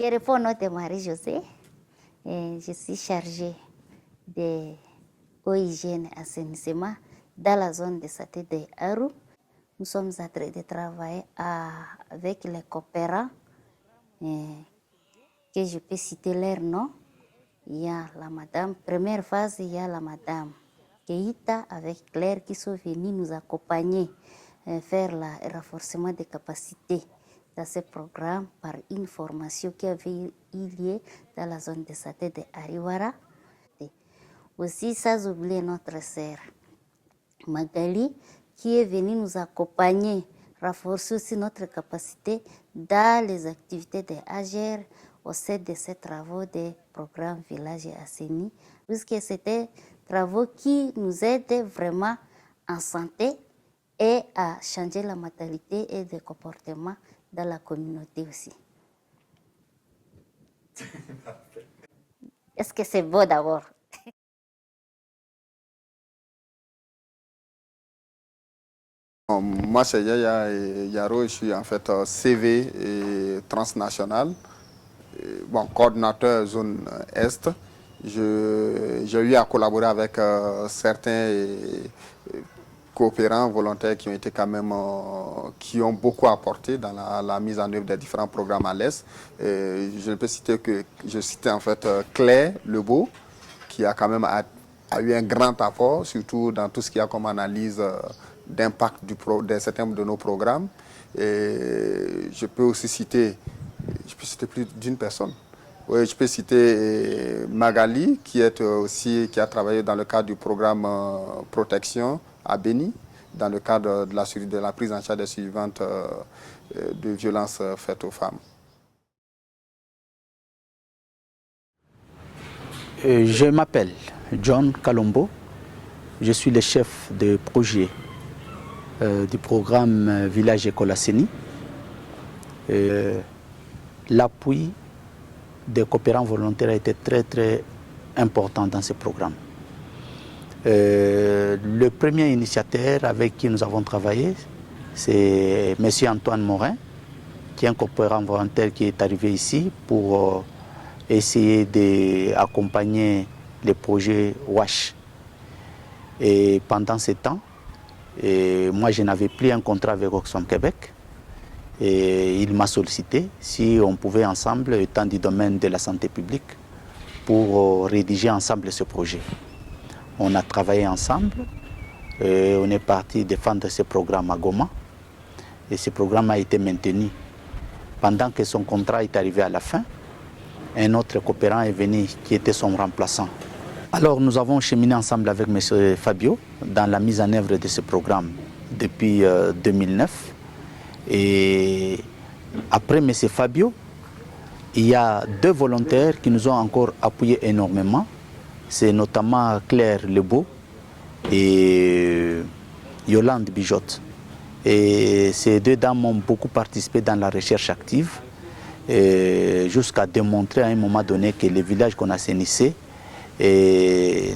Je réponds au nom de Marie-Josée. Je suis chargée de eau, hygiène et assainissement dans la zone de santé de Aru. Nous sommes en train de travailler avec les coopérants, que je peux citer leur nom. Il y a la madame, première phase, il y a la madame Keita avec Claire qui sont venus nous accompagner, faire le renforcement des capacités dans ce programme par une formation qui avait eu lieu dans la zone de santé de Ariwara. Aussi, sans oublier notre sœur Magali, qui est venue nous accompagner, renforcer aussi notre capacité dans les activités de AGER au sein de ces travaux des programmes Village et Asseni, puisque c'était des travaux qui nous aident vraiment en santé et à changer la mentalité et le comportement dans la communauté aussi. Est-ce que c'est beau d'abord? Moi, c'est Yaya Yaro, je suis en fait CV et transnational, coordinateur zone Est. J'ai eu à collaborer avec certains coopérants volontaires qui ont été quand même, qui ont beaucoup apporté dans la mise en œuvre des différents programmes à l'Est. Je peux citer en fait Claire Lebeau, qui a quand même a eu un grand apport, surtout dans tout ce qu'il y a comme analyse d'impact de certains de nos programmes. Et je peux aussi citer, plus d'une personne. Oui, je peux citer Magali, qui a travaillé dans le cadre du programme protection à Béni, dans le cadre de la prise en charge des survivantes de violences faites aux femmes. Je m'appelle John Kalombo. Je suis le chef de projet du programme Village École Asseni. L'appui des coopérants volontaires a été très très important dans ce programme. Le premier initiateur avec qui nous avons travaillé, c'est M. Antoine Morin, qui est un coopérant volontaire qui est arrivé ici pour essayer d'accompagner les projets WASH. Et pendant ce temps, moi je n'avais plus un contrat avec Oxfam Québec. Et il m'a sollicité si on pouvait ensemble, étant du domaine de la santé publique, pour rédiger ensemble ce projet. On a travaillé ensemble, et on est parti défendre ce programme à Goma. Et ce programme a été maintenu. Pendant que son contrat est arrivé à la fin, un autre coopérant est venu qui était son remplaçant. Alors nous avons cheminé ensemble avec M. Fabio dans la mise en œuvre de ce programme depuis 2009. Et après M. Fabio, il y a deux volontaires qui nous ont encore appuyés énormément. C'est notamment Claire Lebeau et Yolande Bijotte. Et ces deux dames ont beaucoup participé dans la recherche active, jusqu'à démontrer à un moment donné que les villages qu'on assainissait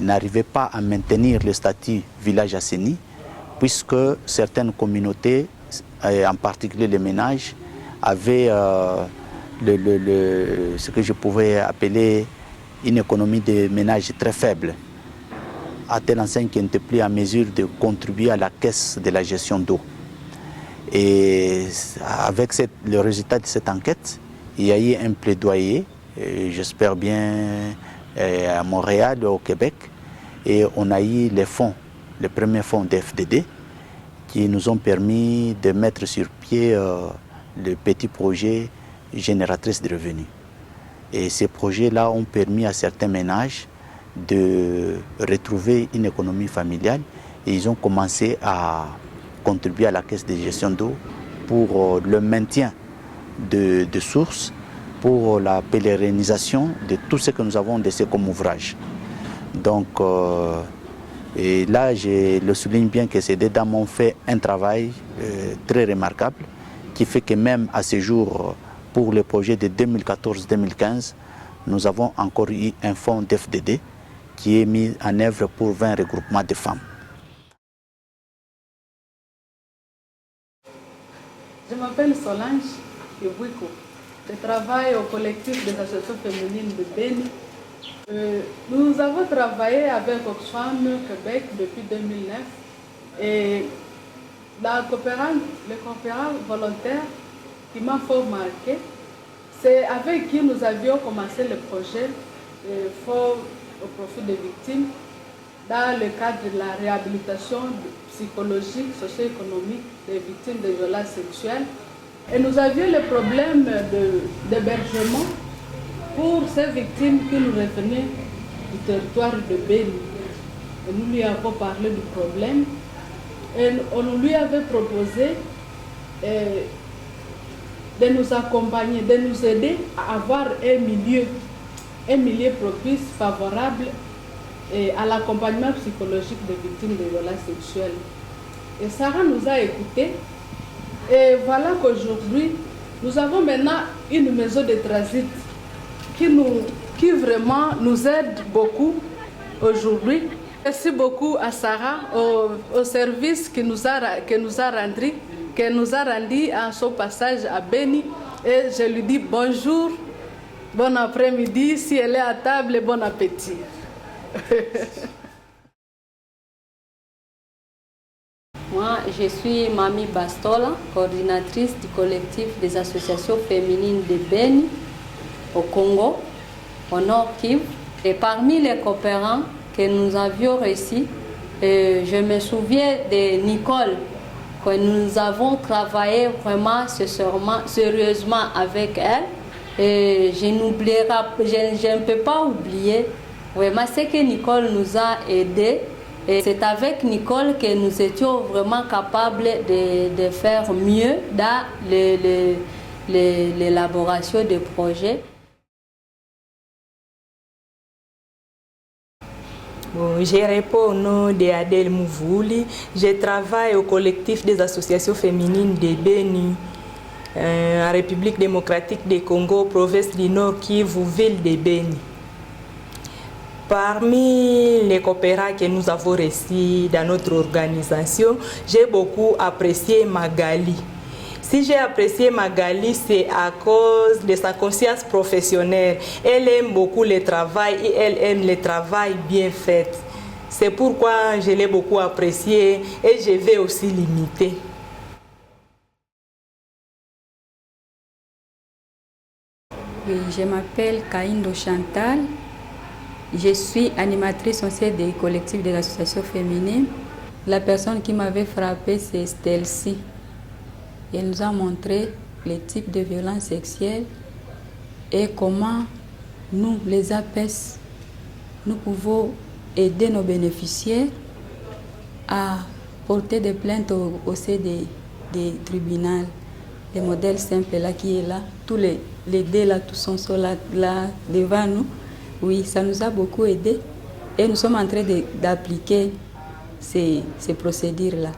n'arrivaient pas à maintenir le statut village assaini, puisque certaines communautés, en particulier les ménages, avaient ce que je pouvais appeler une économie de ménages très faible, à telle enseigne qu'ils n'étaient plus en mesure de contribuer à la caisse de la gestion d'eau. Et avec le résultat de cette enquête, il y a eu un plaidoyer, j'espère bien à Montréal, au Québec, et on a eu les fonds, les premiers fonds d'FDD, qui nous ont permis de mettre sur pied le petit projet génératrice de revenus. Et ces projets-là ont permis à certains ménages de retrouver une économie familiale et ils ont commencé à contribuer à la caisse de gestion d'eau pour le maintien de sources, pour la pérennisation de tout ce que nous avons laissé comme ouvrage. Donc, et là, je le souligne bien que ces deux dames ont fait un travail très remarquable qui fait que même à ce jour, pour le projet de 2014-2015, nous avons encore eu un fonds d'FDD qui est mis en œuvre pour 20 regroupements de femmes. Je m'appelle Solange Ebouiko. Je travaille au collectif des associations féminines de Beni. Nous avons travaillé avec Oxfam Québec depuis 2009 et les coopérants volontaires qui m'ont fort marqué, c'est avec qui nous avions commencé le projet fort au profit des victimes dans le cadre de la réhabilitation psychologique, socio-économique des victimes de violences sexuelles. Et nous avions le problème d'hébergement pour ces victimes qui nous revenaient du territoire de Beni. Et nous lui avons parlé du problème et on lui avait proposé de nous accompagner, de nous aider à avoir un milieu propice, favorable à l'accompagnement psychologique des victimes de violences sexuelles. Et Sarah nous a écoutés. Et voilà qu'aujourd'hui, nous avons maintenant une maison de transit qui vraiment nous aide beaucoup aujourd'hui. Merci beaucoup à Sarah, au service que nous a rendu à son passage à Beni. Et je lui dis bonjour, bon après-midi, si elle est à table, bon appétit. Moi, je suis Mami Bastola, coordinatrice du collectif des associations féminines de Beni au Congo, au Nord Kivu. Et parmi les coopérants que nous avions reçus, je me souviens de Nicole, que nous avons travaillé vraiment sérieusement avec elle. Et je ne peux pas oublier vraiment ce que Nicole nous a aidés. Et c'est avec Nicole que nous étions vraiment capables de faire mieux dans l'élaboration des projets. Bon, je réponds au nom d'Adèle Mouvouli. Je travaille au collectif des associations féminines de Beni, en République démocratique du Congo, province du Nord Kivu, ville de Beni. Parmi les coopérants que nous avons reçus dans notre organisation, j'ai beaucoup apprécié Magali. Si j'ai apprécié Magali, c'est à cause de sa conscience professionnelle. Elle aime beaucoup le travail et elle aime le travail bien fait. C'est pourquoi je l'ai beaucoup apprécié et je vais aussi l'imiter. Je m'appelle Kaindo Chantal. Je suis animatrice au sein des collectifs des associations féminines. La personne qui m'avait frappée, c'est Stelcy. Elle nous a montré les types de violences sexuelles et comment nous, les APES, nous pouvons aider nos bénéficiaires à porter des plaintes au sein des tribunaux. Le modèle simple là qui est là, tous les dés là, tous sont là devant nous. Oui, ça nous a beaucoup aidé et nous sommes en train d'appliquer ces procédures-là.